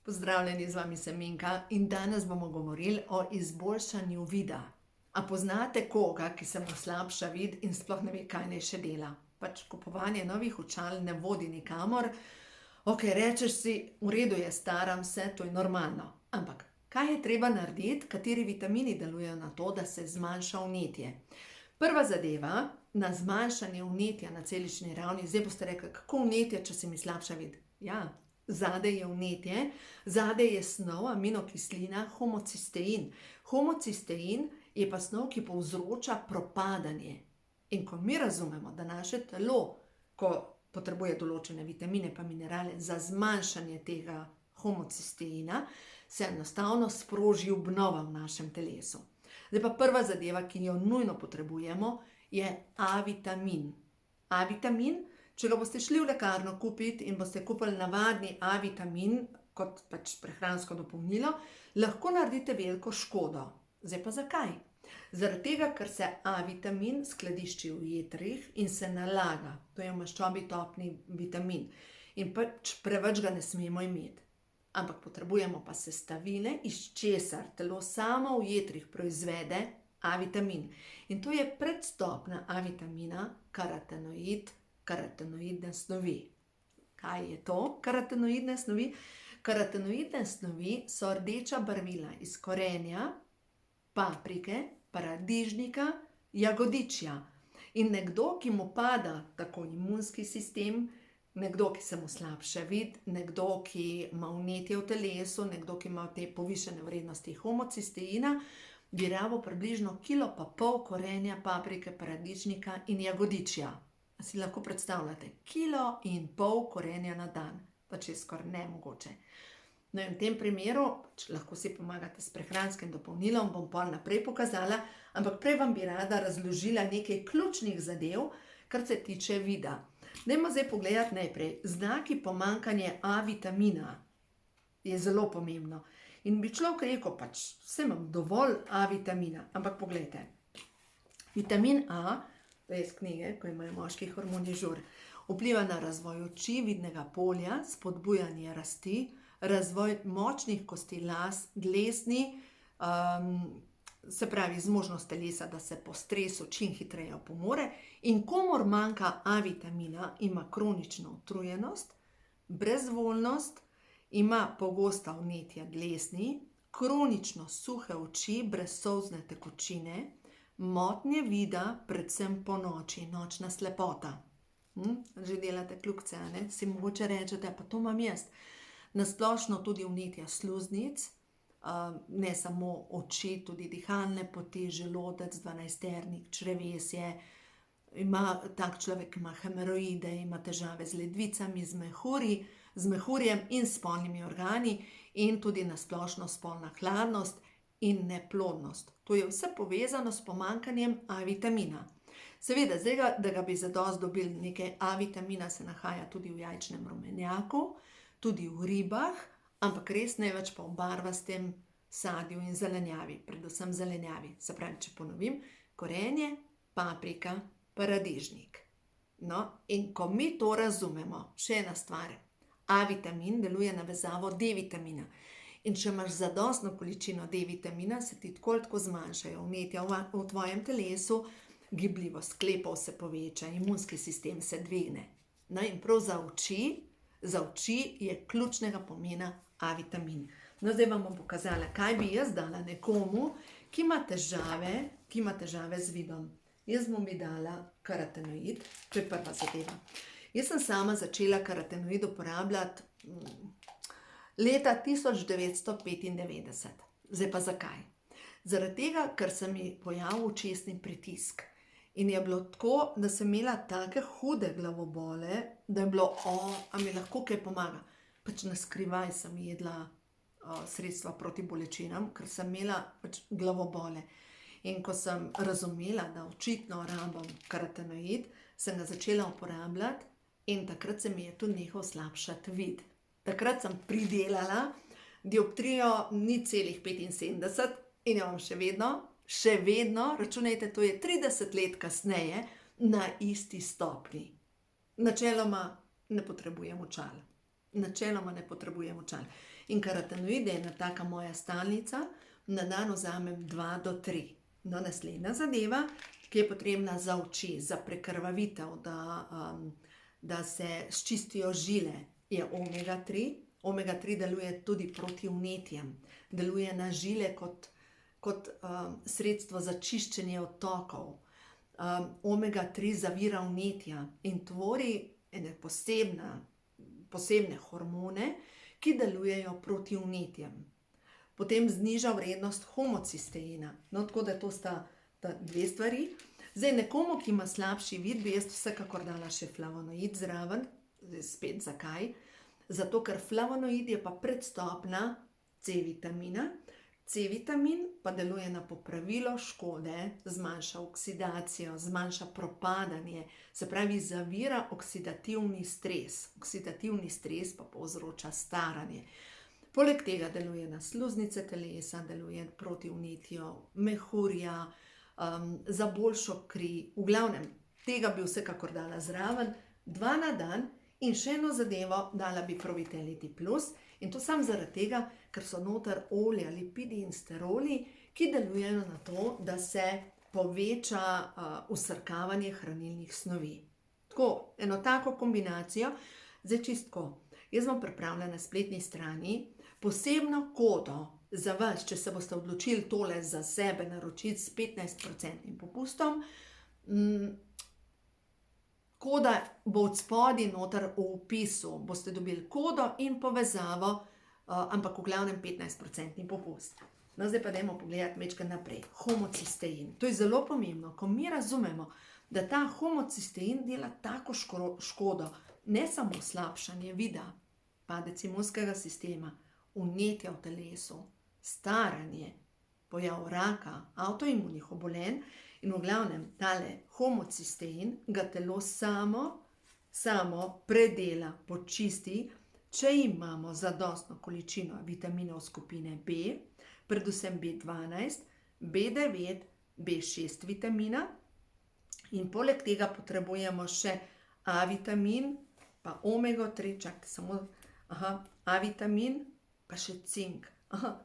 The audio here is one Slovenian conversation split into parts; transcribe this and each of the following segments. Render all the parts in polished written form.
Pozdravljeni, z vami sem Minka in danes bomo govorili o izboljšanju vida. A poznate koga, ki se mu slabša vid in sploh ne ve, kaj naj še dela? Pač kupovanje novih očal ne vodi nikamor. Ok, rečeš si, v redu je, staram se, to je normalno. Ampak, kaj je treba narediti, kateri vitamini delujejo na to, da se zmanjša vnetje? Prva zadeva na zmanjšanje vnetja na celični ravni, zdaj boste rekli, kako vnetje, če se mi slabša vid? Ja, zadaj je vnetje, zadaj je snov, aminokislina, homocistein. Homocistein je pa snov, ki povzroča propadanje. In ko mi razumemo, da naše telo, ko potrebuje določene vitamine pa minerale za zmanjšanje tega homocisteina, se enostavno sproži obnova v našem telesu. Zdaj pa prva zadeva, ki jo nujno potrebujemo, je A-vitamin. A-vitamin, če ga boste šli v lekarno kupiti in boste kupili navadni A-vitamin, kot pač prehransko dopolnilo, lahko naredite veliko škodo. Zdaj pa zakaj? Zaradi tega, ker se A-vitamin skladišči v jetrih in se nalaga. To je v maščobi topni vitamin. In pač preveč ga ne smemo imeti. Ampak potrebujemo pa sestavine, iz česar telo samo v jetrih proizvede A-vitamin. In to je predstopna A-vitamina, karotenoid, karotenoidne snovi. Kaj je to karotenoidne snovi? Karotenoidne snovi so rdeča barvila iz korenja, paprike, paradižnika, jagodičja. In nekdo, ki mu pada tako imunski sistem, nekdo, ki se mu slabša vid, nekdo, ki ima vnetje v telesu, nekdo, ki ima te povišene vrednosti homocisteina, bi rabil približno 1,5 kila korenja, paprike, paradižnika in jagodičja. A si lahko predstavljate? 1,5 kila korenja na dan. Pač je skoraj nemogoče. No in v tem primeru lahko si pomagate s prehranskim dopolnilom, bom pol naprej pokazala, ampak prej vam bi rada razložila nekaj ključnih zadev, kar se tiče vida. Dajmo zdaj pogledati najprej. Znaki pomanjkanja A-vitamina je zelo pomembno. In bi človek rekel, pač vse imam dovolj A-vitamina, ampak poglejte. Vitamin A, to je iz knjige, ko imajo moški hormoni žur, vpliva na razvoj oči, vidnega polja, spodbujanje rasti, razvoj močnih kosti las, dlesni, se pravi zmožnost telesa, da se po stresu čim hitreje opomore, in komur manjka A-vitamina, ima kronično utrujenost, brezvoljnost, ima pogosta vnetja dlesni, kronično suhe oči brez solzne tekočine, motnje vida, predvsem ponoči, nočna slepota. Že delate kljukce, ne? Si mogoče rečete, pa to imam jaz. Na splošno tudi vnetja sluznic, ne samo oči, tudi dihalne poti, želodec, dvanajsternik, črevesje. Tak človek ima hemoroide, ima težave z ledvicami, z mehurjem in spolnimi organi in tudi na splošno spolna hladnost in neplodnost. To je vse povezano s pomanjkanjem A-vitamina. Seveda, zdaj, da ga bi zadosti dobili, nekaj A-vitamina se nahaja tudi v jajčnem rumenjaku, tudi v ribah, ampak res največ pa v barvastem sadju in zelenjavi, predvsem zelenjavi. Se pravi, če ponovim, korenje, paprika, paradižnik. No, in ko mi to razumemo, še ena stvar, A-vitamin deluje na vezavo D-vitamina. In če imaš zadostno količino D-vitamina, se ti tako ali tako zmanjšajo vnetja v tvojem telesu, gibljivost sklepov se poveča, imunski sistem se dvigne. No, in prav za oči je ključnega pomena A-vitamin. No, zdaj vam bom pokazala, kaj bi jaz dala nekomu, ki ima težave z vidom. Jaz bom bi dala karotenoid, to je prva zadeva. Jaz sem sama začela karotenoid uporabljati leta 1995. Zdaj pa zakaj? Zaradi tega, ker se mi pojavil očesni pritisk. In je bilo tako, da sem imela take hude glavobole, da je bilo, a mi lahko kaj pomaga. Pač na skrivaj sem jedla sredstva proti bolečinam, ker sem imela pač glavobole. In ko sem razumela, da očitno rabim karotenoid, sem ga začela uporabljati in takrat se mi je tudi nehal slabšati vid. Takrat sem pridelala dioptrijo 0,75 in jo imam še vedno, računajte, to je 30 let kasneje, na isti stopnji. Načeloma ne potrebujem očal. načeloma ne potrebujem očal. In karotenoide je ena taka moja stalnica, na dan vzamem 2 do 3. No, naslednja zadeva, ki je potrebna za oči, za prekrvavitev, da se sčistijo žile, je omega 3. Omega 3 deluje tudi proti vnetjem, deluje na žile kot sredstvo za čiščenje odtokov. Omega 3 zavira vnetja in tvori ene posebne hormone, ki delujejo proti vnetjem. Potem zniža vrednost homocisteina. No, tako da to sta 2 stvari. Zdaj, nekomu, ki ima slabši vid, bi jaz vsekakor dala še flavonoid zraven. Zdaj, spet zakaj? Zato, ker flavonoid je pa predstopna C-vitamina. C-vitamin pa deluje na popravilo škode, zmanjša oksidacijo, zmanjša propadanje, se pravi zavira oksidativni stres. Oksidativni stres pa povzroča staranje. Poleg tega deluje na sluznice telesa, deluje proti vnetju mehurja, za boljšo kri. V glavnem, tega bi vsekakor dala zraven, 2 na dan. In še eno zadevo, dala bi Pro-Vitality Plus, in to samo zaradi tega, ker so noter olja, lipidi in steroli, ki delujejo na to, da se poveča vsrkavanje hranilnih snovi. Tako, eno tako kombinacijo, zdaj čistko. Jaz bom pripravila na spletni strani posebno kodo za vas, če se boste odločili tole za sebe naročiti s 15% popustom. Koda bo od spodaj noter v opisu, boste dobili kodo in povezavo, ampak v glavnem 15% popust. No, zdaj pa dajmo pogledati majčkeno naprej. Homocistein. To je zelo pomembno, ko mi razumemo, da ta homocistein dela tako škodo, ne samo slabšanje vida, padec imunskega sistema, vnetja v telesu, staranje, pojav raka, avtoimunih obolenj. In v glavnem, tale homocistein ga telo samo predela, počisti, če imamo zadostno količino vitaminov skupine B, predvsem B12, B9, B6 vitamina. In poleg tega potrebujemo še A-vitamin, pa omega 3, A vitamin, pa še cink.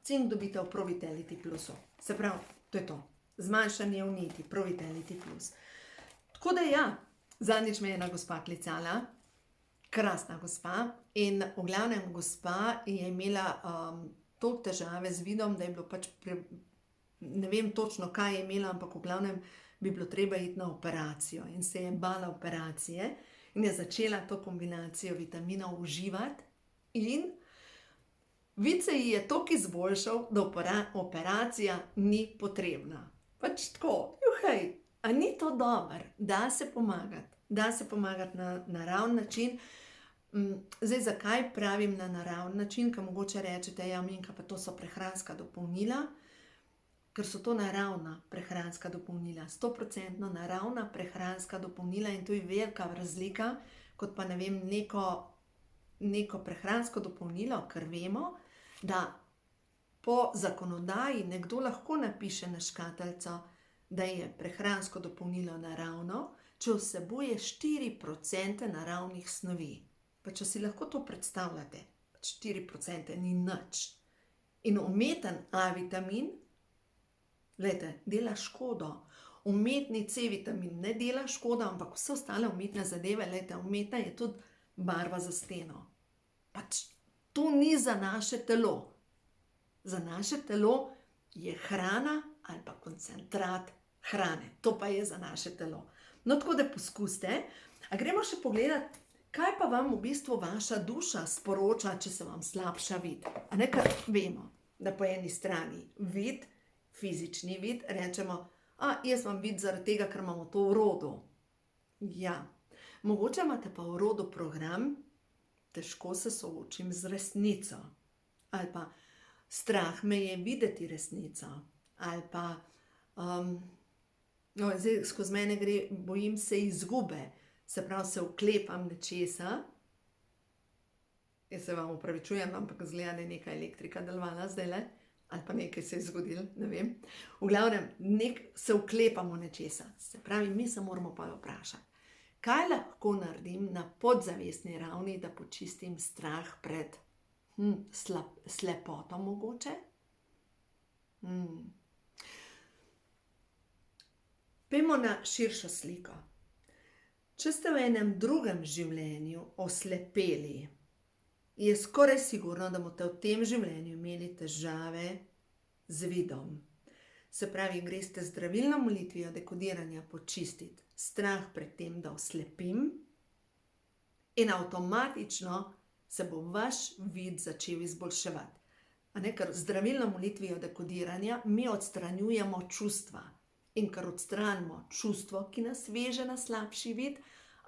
Cink dobite v Pro-Vitality Plusu. Se pravi, to je to. Zmanjšanje vnetij, Pro-Vitality Plus. Tako da ja, zadnjič me je ena gospa klicala, krasna gospa, in v glavnem gospa je imela toliko težave z vidom, da je bilo pač, ne vem točno, kaj je imela, ampak v glavnem bi bilo treba iti na operacijo in se je bala operacije in je začela to kombinacijo vitaminov uživati in vid se ji je toliko izboljšal, da operacija ni potrebna. Pač tako, juhej, a ni to dobro? Da se pomagati na naravn način. Zdaj, zakaj pravim na naravn način, ker mogoče rečete, ja, Minka, pa to so prehranska dopolnila, ker so to naravna prehranska dopolnila, 100% naravna prehranska dopolnila in to je velika razlika, kot pa ne vem, neko prehransko dopolnilo, ker vemo, da po zakonodaji nekdo lahko napiše na škatlico, da je prehransko dopolnilo naravno, če vsebuje 4% naravnih snovi. Pa če si lahko to predstavljate, 4% ni nič. In umeten A-vitamin, glejte, dela škodo. Umetni C-vitamin ne dela škodo, ampak vse ostale umetne zadeve, glejte, umetna je tudi barva za steno. Pač to ni za naše telo. Za naše telo je hrana ali pa koncentrat hrane. To pa je za naše telo. No, tako da poskusite. A gremo še pogledati, kaj pa vam v bistvu vaša duša sporoča, če se vam slabša vid. A ne, kar vemo, da po eni strani vid, fizični vid, rečemo, jaz imam vid zaradi tega, ker imamo to v rodu. Ja, mogoče imate pa v rodu program, težko se soočim z resnico. Ali pa strah me je videti resnico. Ali pa, zdaj skozi mene gre, bojim se izgube. Se pravi, se oklepam nečesa. Jaz se vam opravičujem, ampak zgleda, da je neka elektrika delovala zdajle. Ali pa nekaj se je zgodilo, ne vem. V glavnem, se oklepamo nečesa. Se pravi, mi se moramo pa vprašati, Kaj lahko naredim na podzavestni ravni, da počistim strah pred slepoto mogoče? Pojdimo na širšo sliko. Če ste v enem drugem življenju oslepeli, je skoraj sigurno, da boste v tem življenju imeli težave z vidom. Se pravi, greste z zdravilno molitvijo dekodiranja počistiti strah pred tem, da oslepim, in avtomatično se bo vaš vid začel izboljševati. Ker zdravilno molitvijo dekodiranja mi odstranjujemo čustva. In ker odstranimo čustvo, ki nas veže na slabši vid,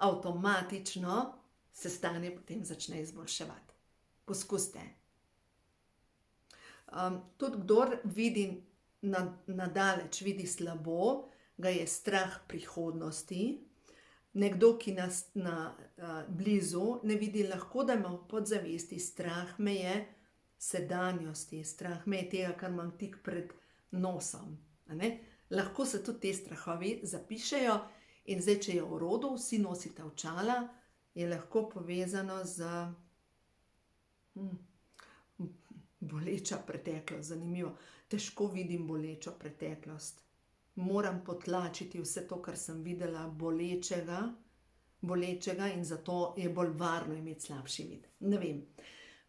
avtomatično se stanje potem začne izboljševati. Poskusite. Tudi kdor vidi nadaleč, vidi slabo, ga je strah prihodnosti. Nekdo, ki nas blizu ne vidi, lahko da ima v podzavesti strah meje sedanjosti, strah meje tega, kar imam tik pred nosom. Lahko se tudi te strahovi zapišejo in zdaj, če je v rodu, vsi nosite očala, je lahko povezano z boleča preteklost. Zanimivo. Težko vidim bolečo preteklost. Moram potlačiti vse to, kar sem videla bolečega in zato je bolj varno imeti slabši vid. Ne vem.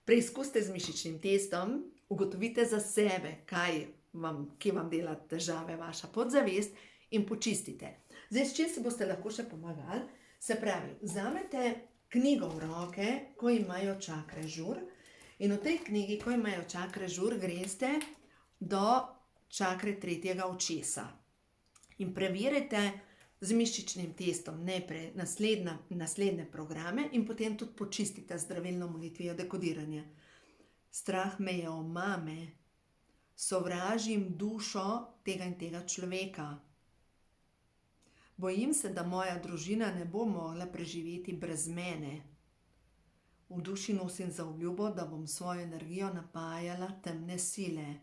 Preizkusite z mišičnim testom, ugotovite za sebe, kje vam dela težave vaša podzavest in počistite. Zdaj, s čim si boste lahko še pomagali? Se pravi, vzamete knjigo v roke, ko imajo čakre žur, in v tej knjigi, ko imajo čakre žur, greste do čakre tretjega očesa. In preverite z mišičnim testom najprej naslednje programe in potem tudi počistite zdravilno molitvijo dekodiranja. Strah me je omame, sovražim dušo tega in tega človeka. Bojim se, da moja družina ne bo mogla preživeti brez mene. V duši nosim zaobljubo, da bom svojo energijo napajala temne sile.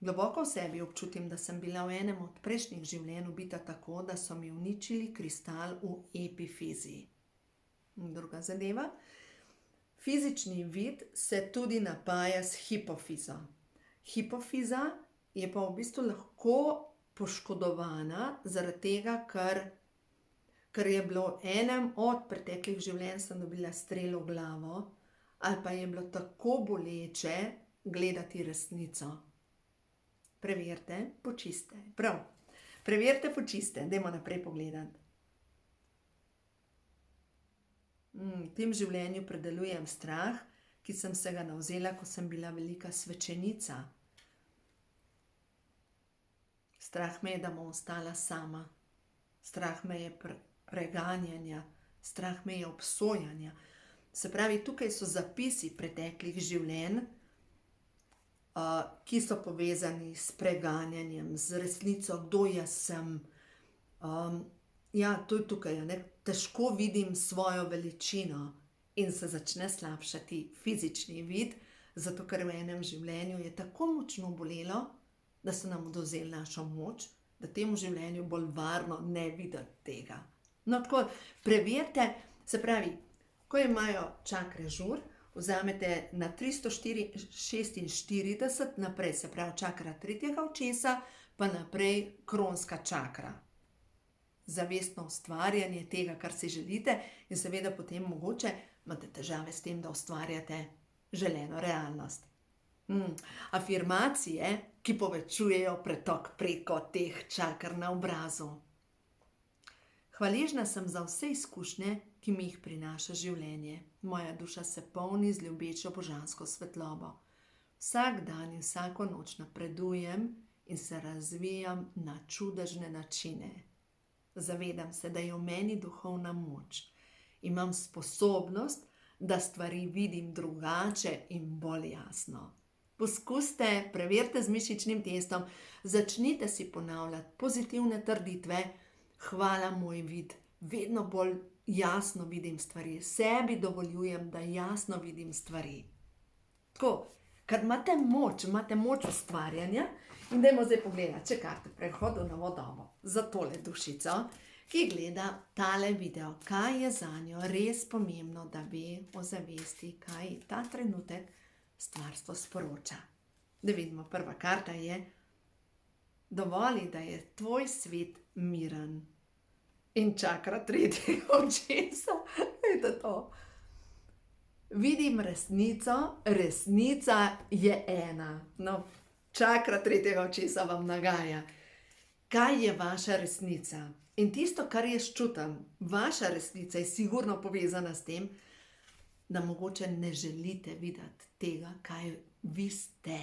Globoko v sebi občutim, da sem bila v enem od prejšnjih življenj ubita tako, da so mi uničili kristal v epifizi. Druga zadeva. Fizični vid se tudi napaja s hipofizo. Hipofiza je pa v bistvu lahko poškodovana zaradi tega, ker je bilo v enem od preteklih življenj, sem dobila strel v glavo, ali pa je bilo tako boleče gledati resnico. Preverite, počiste. Prav. Preverite, počiste. Dajmo naprej pogledati. V tem življenju predelujem strah, ki sem se ga navzela, ko sem bila velika svečenica. Strah me je, da bom ostala sama. Strah me je preganjanja. Strah me je obsojanja. Se pravi, tukaj so zapisi preteklih življenj, ki so povezani s preganjanjem, z resnico, kdo jaz sem. To je tukaj. Težko vidim svojo veličino in se začne slabšati fizični vid, zato ker v enem življenju je tako močno bolelo, da so nam odvzeli našo moč, da temu življenju bolj varno ne videti tega. Tako, preverite, se pravi, ko imajo čakre žur, vzamete na 346 naprej, se pravi čakra tretjega očesa, pa naprej kronska čakra. Zavestno ustvarjanje tega, kar si želite, in seveda potem mogoče imate težave s tem, da ustvarjate želeno realnost. Afirmacije, ki povečujejo pretok preko teh čakr na obrazu. Hvaležna sem za vse izkušnje, ki mi jih prinaša življenje. Moja duša se polni z ljubečo božansko svetlobo. Vsak dan in vsako noč napredujem in se razvijam na čudežne načine. Zavedam se, da je v meni duhovna moč. Imam sposobnost, da stvari vidim drugače in bolj jasno. Poskusite, preverite z mišičnim testom, začnite si ponavljati pozitivne trditve. Hvala, moj vid, vedno bolj jasno vidim stvari. Sebi dovoljujem, da jasno vidim stvari. Tako, ker imate moč ustvarjanja in dajmo zdaj pogledati, čakajte prehod v novo dobo za tole dušico. ki gleda tale video, kaj je zanjo res pomembno, da ve o zavesti, kaj ta trenutek stvarstvo sporoča. Da vidimo, prva karta je: dovoli, da je tvoj svet miren. In čakra tretjega očesa. Vidite to? Vidim resnico, resnica je ena. No, čakra tretjega očesa vam nagaja. Kaj je vaša resnica? In tisto, kar jaz čutim, vaša resnica je sigurno povezana s tem, da mogoče ne želite videti tega, kaj vi ste,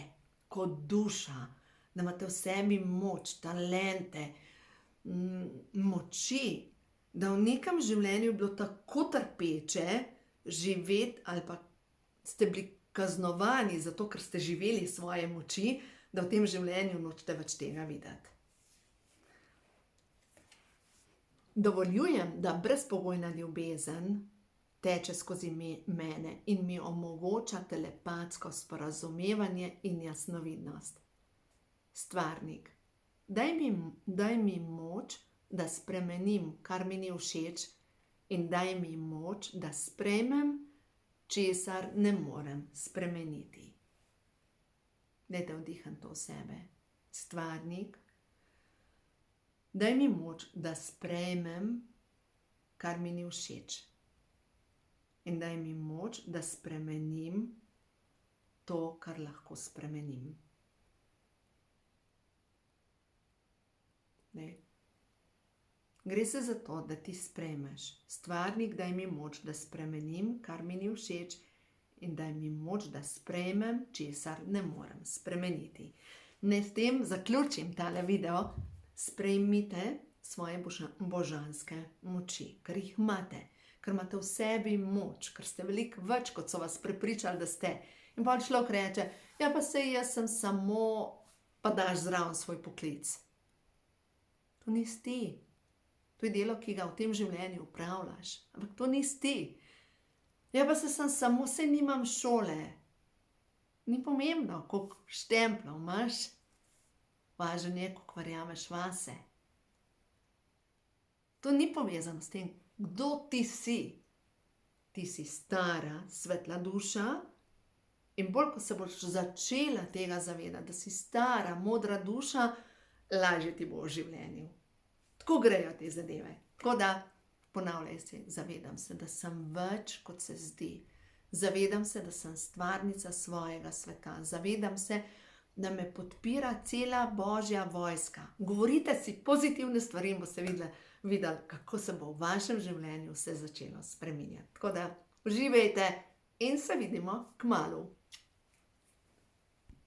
kot duša, da imate v sebi moč, talente, moči, da v nekem življenju je bilo tako trpeče živeti, ali pa ste bili kaznovani zato, ker ste živeli svoje moči, da v tem življenju nočete več tega videti. Dovoljujem, da brezpogojna ljubezen teče skozi mene in mi omogoča telepatsko sporazumevanje in jasnovidnost. Stvarnik, daj mi moč, da spremenim, kar mi ni všeč, in daj mi moč, da sprejmem, česar ne morem spremeniti. Dajte vdihniti to v sebe. Stvarnik, daj mi moč, da sprejmem, kar mi ni všeč, in daj mi moč, da spremenim to, kar lahko spremenim. Gre se za to, da ti sprejmeš. Stvarnik, daj mi moč, da spremenim, kar mi ni všeč, in daj mi moč, da sprejmem, česar ne morem spremeniti. Naj s tem zaključim tale video. Sprejmite svoje božanske moči, ker jih imate, ker imate v sebi moč, ker ste veliko več, kot so vas prepričali, da ste. In pa človek reče: ja, pa sej jaz sem samo, pa daš zraven svoj poklic. To nisi ti. To je delo, ki ga v tem življenju upravljaš. Ampak to nisi ti. Ja, pa se sem samo, sej nimam šole. Ni pomembno, koliko štempljev imaš. Važno je, koliko verjameš vase. To ni povezano s tem, kdo ti si. Ti si stara, svetla duša, in bolj, ko se boš začela tega zavedati, da si stara, modra duša, lažje ti bo v življenju. Tako grejo te zadeve. Tako da, ponavljaj se, zavedam se, da sem več, kot se zdi. Zavedam se, da sem stvarnica svojega sveta. Zavedam se, da me podpira cela božja vojska. Govorite si pozitivne stvari in boste videli, kako se bo v vašem življenju vse začelo spreminjati. Tako da, uživajte in se vidimo kmalu.